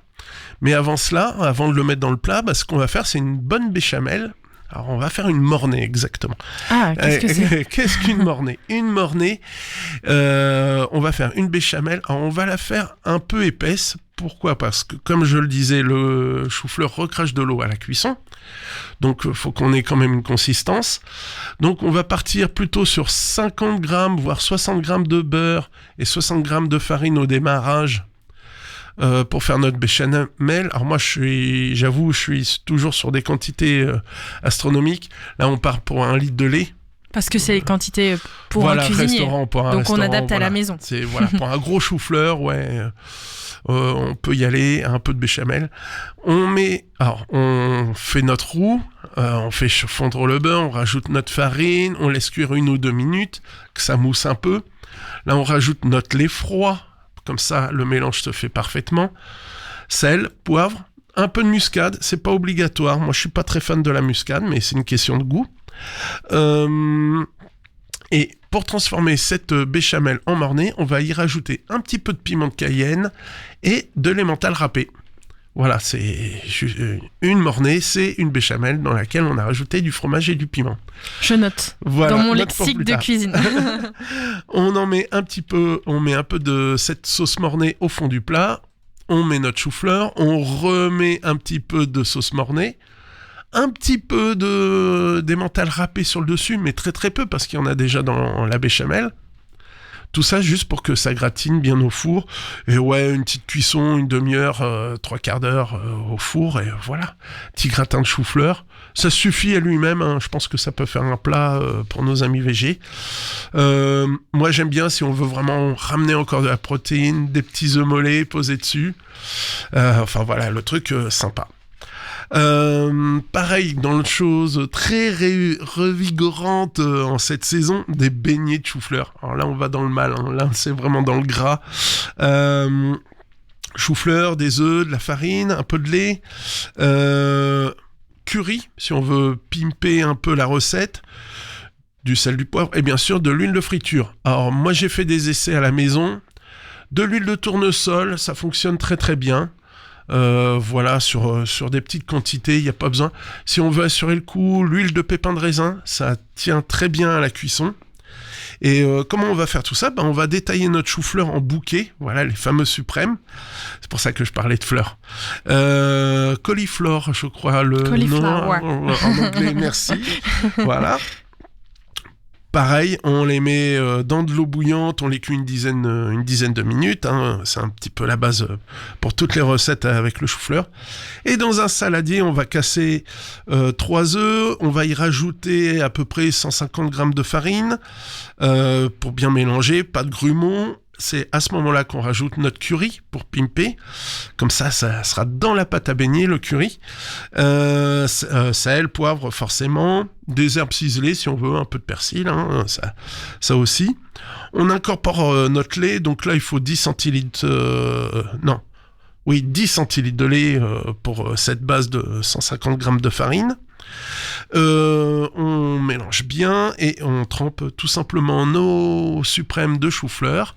Mais avant cela, avant de le mettre dans le plat, ce qu'on va faire, c'est une bonne béchamel. Alors, on va faire une mornay, exactement. Ah, qu'est-ce que c'est? Qu'est-ce qu'une mornay? Une mornay, on va faire une béchamel. Alors, on va la faire un peu épaisse Pourquoi ? Parce que, comme je le disais, le chou-fleur recrache de l'eau à la cuisson. Donc, il faut qu'on ait quand même une consistance. Donc, on va partir plutôt sur 50 grammes, voire 60 grammes de beurre et 60 grammes de farine au démarrage pour faire notre béchamel. Alors moi, j'avoue, je suis toujours sur des quantités astronomiques. Là, on part pour 1 litre de lait. Parce que c'est les quantités pour un cuisinier. Donc on adapte à la maison. C'est, pour un gros chou-fleur, on peut y aller, un peu de béchamel. On fait notre roux, on fait fondre le beurre, on rajoute notre farine, on laisse cuire 1 ou 2 minutes, que ça mousse un peu. Là, on rajoute notre lait froid, comme ça, le mélange se fait parfaitement. Sel, poivre, un peu de muscade, c'est pas obligatoire. Moi, je suis pas très fan de la muscade, mais c'est une question de goût. Et pour transformer cette béchamel en mornay, on va y rajouter un petit peu de piment de Cayenne et de l'emmental râpé. Voilà, c'est une mornay, c'est une béchamel dans laquelle on a rajouté du fromage et du piment. Je note, voilà, dans mon lexique de cuisine. On met un peu de cette sauce mornay au fond du plat, on met notre chou-fleur, on remet un petit peu de sauce mornay, un petit peu d'emmental râpé sur le dessus, mais très très peu, parce qu'il y en a déjà dans la béchamel. Tout ça juste pour que ça gratine bien au four. Et une petite cuisson, 1 demi-heure, 3/4 d'heure au four, et voilà. Petit gratin de chou-fleur. Ça suffit à lui-même, hein. Je pense que ça peut faire un plat pour nos amis végés. Moi, j'aime bien, si on veut vraiment ramener encore de la protéine, des petits œufs mollets posés dessus. Le truc sympa. Pareil, dans le chose très revigorante en cette saison, des beignets de chou-fleur. Alors là, on va dans le mal, hein. Là, c'est vraiment dans le gras. Chou-fleur, des œufs, de la farine, un peu de lait, curry, si on veut pimper un peu la recette, du sel, du poivre, et bien sûr de l'huile de friture. Alors moi, j'ai fait des essais à la maison. De l'huile de tournesol, ça fonctionne très très bien. Sur des petites quantités, il n'y a pas besoin. Si on veut assurer le coup, l'huile de pépins de raisin, ça tient très bien à la cuisson. Et comment on va faire tout ça ? On va détailler notre chou-fleur en bouquets, voilà, les fameux suprêmes. C'est pour ça que je parlais de fleurs. Cauliflower, je crois, le nom en anglais, merci. Voilà. Pareil, on les met dans de l'eau bouillante, on les cuit une dizaine de minutes, hein, c'est un petit peu la base pour toutes les recettes avec le chou-fleur. Et dans un saladier, on va casser 3 œufs, on va y rajouter à peu près 150 grammes de farine pour bien mélanger, pas de grumeaux. C'est à ce moment-là qu'on rajoute notre curry pour pimper. Comme ça sera dans la pâte à beignet, le curry. Sel, poivre, forcément. Des herbes ciselées, si on veut, un peu de persil, hein, ça aussi. On incorpore notre lait. Donc là, il faut 10 centilitres... 10 centilitres de lait pour cette base de 150 grammes de farine. On mélange bien et on trempe tout simplement nos suprêmes de chou-fleur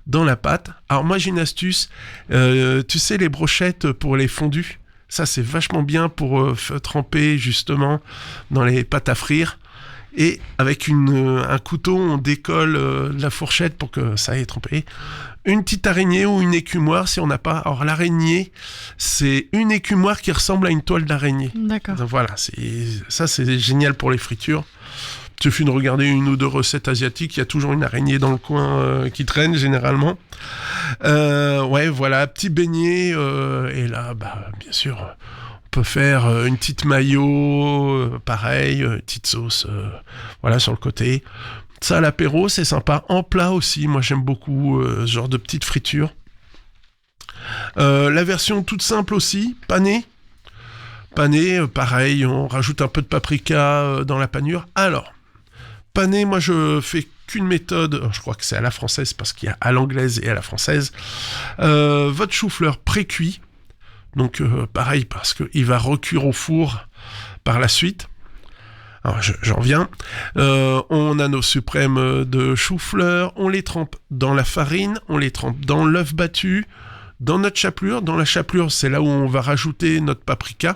dans la pâte. Alors moi j'ai une astuce, tu sais les brochettes pour les fondus, ça c'est vachement bien pour tremper justement dans les pâtes à frire. Et avec un couteau, on décolle la fourchette pour que ça aille tremper. Une petite araignée ou une écumoire si on n'a pas. Alors l'araignée, c'est une écumoire qui ressemble à une toile d'araignée. D'accord. Donc, voilà, c'est génial pour les fritures. Il suffit de regarder 1 ou 2 recettes asiatiques, il y a toujours une araignée dans le coin qui traîne généralement. Voilà, petit beignet. Et là, bien sûr... On peut faire une petite mayo, pareil, une petite sauce, sur le côté. Ça, à l'apéro, c'est sympa. En plat aussi, moi j'aime beaucoup ce genre de petite friture. La version toute simple aussi, panée. Panée, pareil, on rajoute un peu de paprika dans la panure. Alors, panée, moi je fais qu'une méthode, je crois que c'est à la française parce qu'il y a à l'anglaise et à la française. Votre chou-fleur pré-cuit. Donc pareil, parce qu'il va recuire au four par la suite. Alors j'en viens. On a nos suprêmes de chou-fleur, on les trempe dans la farine, on les trempe dans l'œuf battu, dans notre chapelure. Dans la chapelure, c'est là où on va rajouter notre paprika.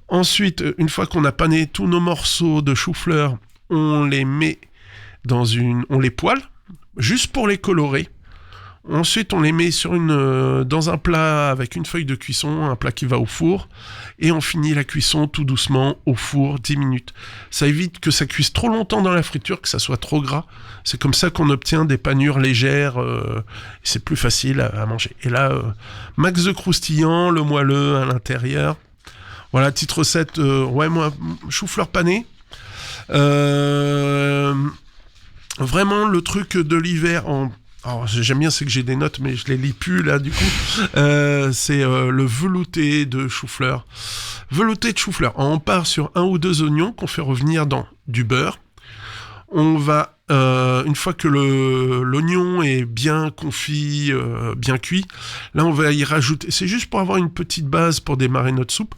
Ensuite, une fois qu'on a pané tous nos morceaux de chou-fleur, on les met on les poêle, juste pour les colorer. Ensuite, on les met dans un plat avec une feuille de cuisson, un plat qui va au four, et on finit la cuisson tout doucement au four, 10 minutes. Ça évite que ça cuise trop longtemps dans la friture, que ça soit trop gras. C'est comme ça qu'on obtient des panures légères, c'est plus facile à manger. Et là, max de croustillant, le moelleux à l'intérieur. Voilà, petite recette, moi, chou-fleur pané. Vraiment, le truc de l'hiver... Alors, j'aime bien, c'est que j'ai des notes, mais je les lis plus, là, du coup. C'est le velouté de chou-fleur. Velouté de chou-fleur. On part sur 1 ou 2 oignons qu'on fait revenir dans du beurre. On va, une fois que l'oignon est bien confit, bien cuit, là, on va y rajouter... C'est juste pour avoir une petite base pour démarrer notre soupe.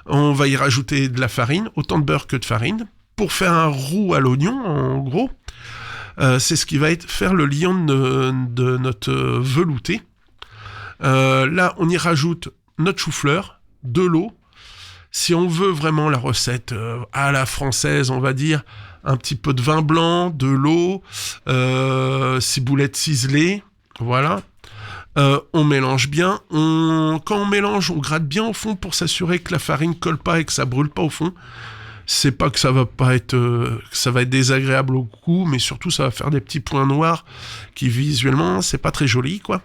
On va y rajouter de la farine, autant de beurre que de farine, pour faire un roux à l'oignon, en gros. C'est ce qui va faire le liant de notre velouté. Là, on y rajoute notre chou-fleur, de l'eau. Si on veut vraiment la recette à la française, on va dire un petit peu de vin blanc, de l'eau, ciboulette ciselée, voilà. On mélange bien. Quand on mélange, on gratte bien au fond pour s'assurer que la farine colle pas et que ça brûle pas au fond. C'est pas que ça va être désagréable au goût, mais surtout ça va faire des petits points noirs qui visuellement c'est pas très joli, quoi.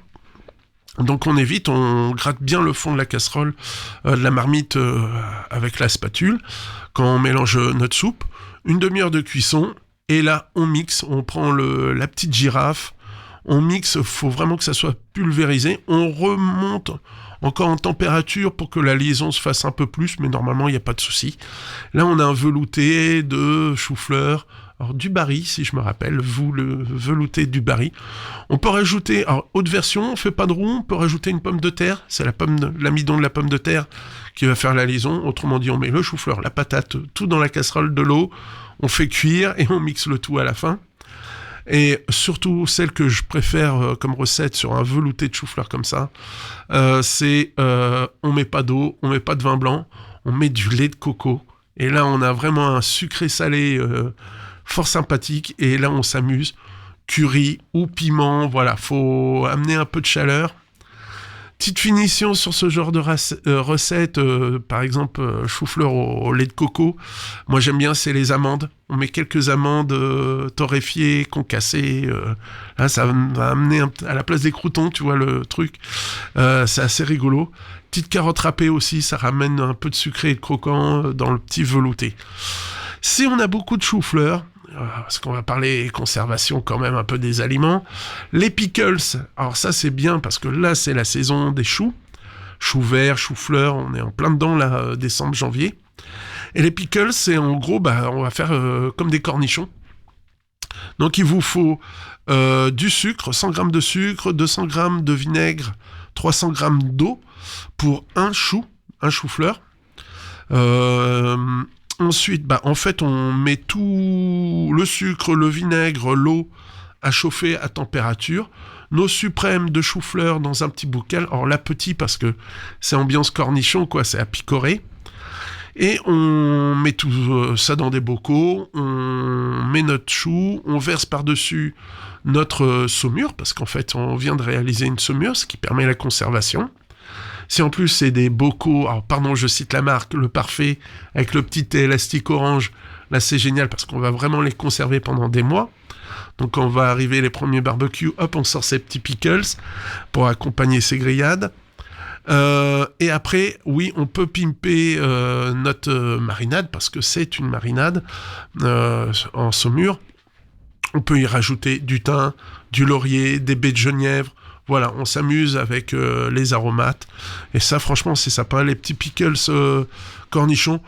Donc on évite, on gratte bien le fond de la casserole, de la marmite avec la spatule quand on mélange notre soupe. Une demi-heure de cuisson et là on mixe, on prend la petite girafe, on mixe, faut vraiment que ça soit pulvérisé, on remonte encore en température pour que la liaison se fasse un peu plus, mais normalement il n'y a pas de souci. Là on a un velouté de chou-fleur, alors du Barry si je me rappelle, le velouté du Barry. On peut rajouter, alors haute version, on fait pas de roux, on peut rajouter une pomme de terre, c'est l'amidon de la pomme de terre qui va faire la liaison, autrement dit on met le chou-fleur, la patate, tout dans la casserole, de l'eau, on fait cuire et on mixe le tout à la fin. Et surtout, celle que je préfère comme recette sur un velouté de chou-fleur comme ça, c'est on met pas d'eau, on met pas de vin blanc, on met du lait de coco. Et là, on a vraiment un sucré-salé fort sympathique. Et là, on s'amuse. Curry ou piment, voilà, faut amener un peu de chaleur. Petite finition sur ce genre de recette, par exemple chou-fleur au lait de coco. Moi j'aime bien, c'est les amandes. On met quelques amandes torréfiées, concassées. Là ça va amener à la place des croûtons, tu vois le truc. C'est assez rigolo. Petite carotte râpée aussi, ça ramène un peu de sucré et de croquant dans le petit velouté. Si on a beaucoup de chou-fleur, parce qu'on va parler conservation quand même un peu des aliments. Les pickles, alors ça c'est bien parce que là c'est la saison des choux. Choux verts, choux fleurs, on est en plein dedans là, décembre, janvier. Et les pickles, c'est en gros, on va faire comme des cornichons. Donc il vous faut du sucre, 100 g de sucre, 200 g de vinaigre, 300 g d'eau pour un chou-fleur. Ensuite, en fait, on met tout le sucre, le vinaigre, l'eau à chauffer à température. Nos suprêmes de chou-fleur dans un petit bocal. Alors là, petit parce que c'est ambiance cornichon, quoi, c'est à picorer. Et on met tout ça dans des bocaux. On met notre chou, on verse par-dessus notre saumure, parce qu'en fait, on vient de réaliser une saumure, ce qui permet la conservation. Si en plus c'est des bocaux, alors pardon, je cite la marque, Le Parfait, avec le petit élastique orange, là c'est génial parce qu'on va vraiment les conserver pendant des mois. Donc quand on va arriver les premiers barbecues, hop, on sort ces petits pickles pour accompagner ces grillades. Et après, oui, on peut pimper notre marinade, parce que c'est une marinade en saumure. On peut y rajouter du thym, du laurier, des baies de genièvre. Voilà, on s'amuse avec les aromates. Et ça, franchement, c'est sympa. Les petits pickles cornichons,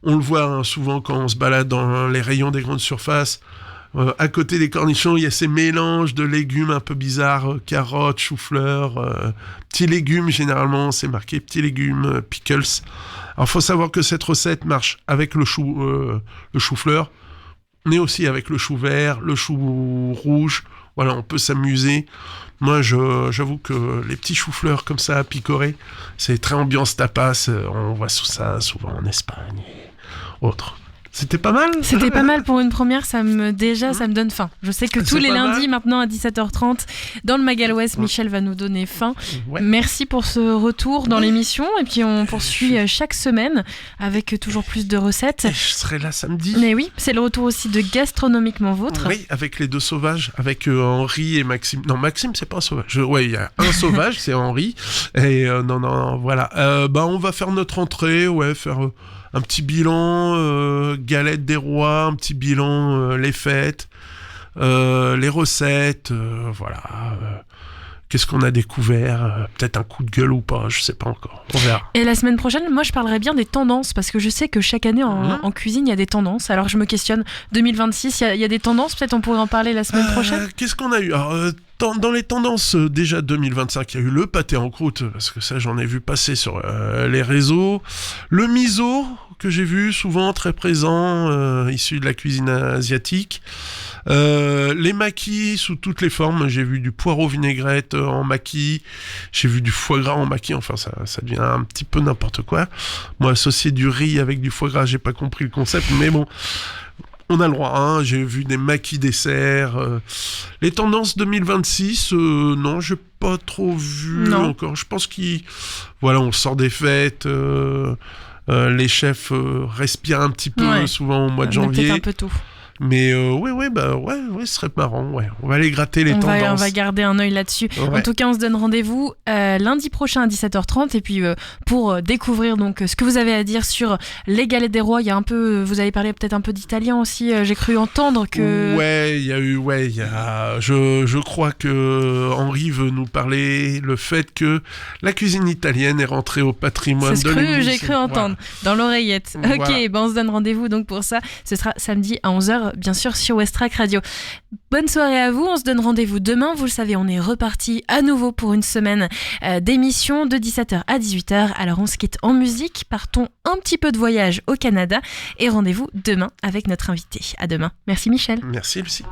on le voit souvent quand on se balade dans les rayons des grandes surfaces. À côté des cornichons, il y a ces mélanges de légumes un peu bizarres, carottes, choux-fleurs, petits légumes, généralement, c'est marqué petits légumes, pickles. Alors, il faut savoir que cette recette marche avec le chou-fleur, mais aussi avec le chou vert, le chou rouge. Voilà, on peut s'amuser. Moi, j'avoue que les petits choux-fleurs comme ça, picorés, c'est très ambiance tapas. On voit ça souvent en Espagne et autres. C'était pas mal. C'était pas mal pour une première, ça me donne faim. Je sais que tous les lundis maintenant à 17h30 dans le Magal Ouest, Michel va nous donner faim. Ouais. Merci pour ce retour dans l'émission et puis on poursuit chaque semaine avec toujours plus de recettes. Et je serai là samedi. Mais oui, c'est le retour aussi de Gastronomiquement Vôtre. Oui, avec les deux sauvages, avec Henri et Maxime. Non, Maxime, c'est pas un sauvage. Ouais, il y a un sauvage, c'est Henri. Et non, voilà. On va faire notre entrée, faire un petit bilan, galette des rois, un petit bilan, les fêtes, les recettes, voilà. Qu'est-ce qu'on a découvert, peut-être un coup de gueule ou pas, je sais pas encore, on verra. Et la semaine prochaine, moi je parlerai bien des tendances, parce que je sais que chaque année en cuisine, il y a des tendances. Alors je me questionne, 2026, il y a des tendances, peut-être on pourrait en parler la semaine prochaine. Qu'est-ce qu'on a eu ? Alors, dans les tendances, déjà 2025, il y a eu le pâté en croûte, parce que ça j'en ai vu passer sur les réseaux. Le miso, que j'ai vu souvent très présent, issu de la cuisine asiatique. Les maquis sous toutes les formes, j'ai vu du poireau vinaigrette en maquis, j'ai vu du foie gras en maquis, enfin ça devient un petit peu n'importe quoi. Moi, associer du riz avec du foie gras, j'ai pas compris le concept, mais bon, on a le droit, hein. J'ai vu des maquis desserts. Les tendances 2026, non, j'ai pas trop vu encore. Je pense on sort des fêtes, les chefs respirent un petit peu souvent au mois de janvier. Peut-être un peu tôt. Mais ce serait marrant, on va aller gratter les tendances. On va garder un œil là-dessus. Ouais. En tout cas, on se donne rendez-vous lundi prochain à 17h30 et puis pour découvrir donc ce que vous avez à dire sur les galettes des rois, il y a un peu, vous avez parlé peut-être un peu d'italien aussi, j'ai cru entendre que... Je crois que Henri veut nous parler le fait que la cuisine italienne est rentrée au patrimoine de l'émission. J'ai cru entendre dans l'oreillette. Voilà. Ok, on se donne rendez-vous donc pour ça. Ce sera samedi à 11h. Bien sûr sur Westrack Radio. Bonne soirée à vous, on se donne rendez-vous demain, vous le savez, on est reparti à nouveau pour une semaine d'émission de 17h à 18h. Alors on se quitte en musique, partons un petit peu de voyage au Canada et rendez-vous demain avec notre invité. À demain. Merci Michel. Merci Lucie.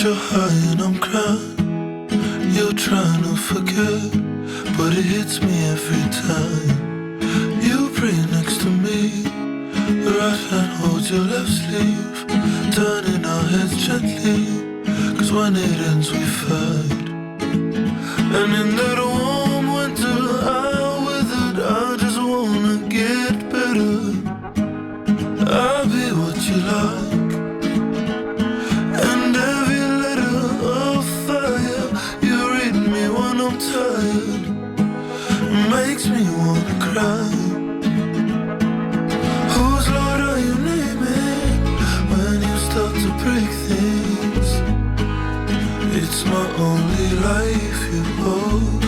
You're high and I'm crying. You're trying to forget, but it hits me every time. You pray next to me, the right hand holds your left sleeve, turning our heads gently, cause when it ends we fight. And in that warm winter I withered, I just wanna get better. I'll be what you like. Makes me wanna cry. Whose Lord are you naming when you start to break things? It's my only life you hold.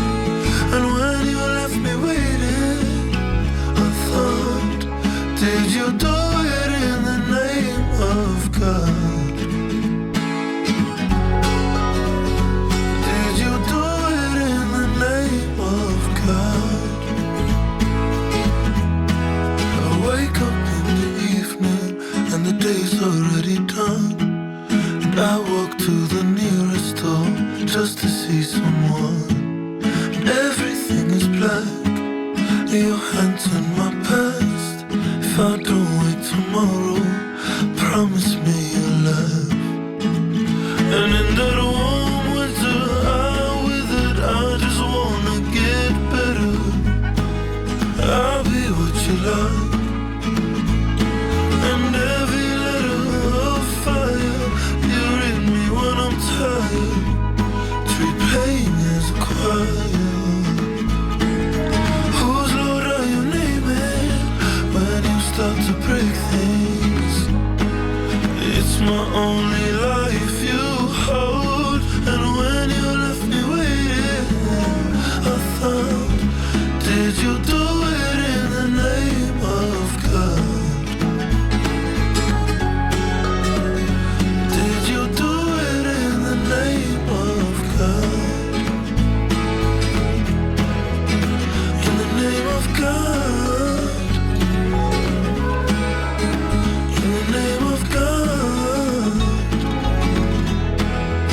And when you left me waiting, I thought, did you do it in the name of God? Did you do it in the name of God? Wake up in the evening and the day's already done, and I walk to the nearest door just to see someone. And everything is black, your hands in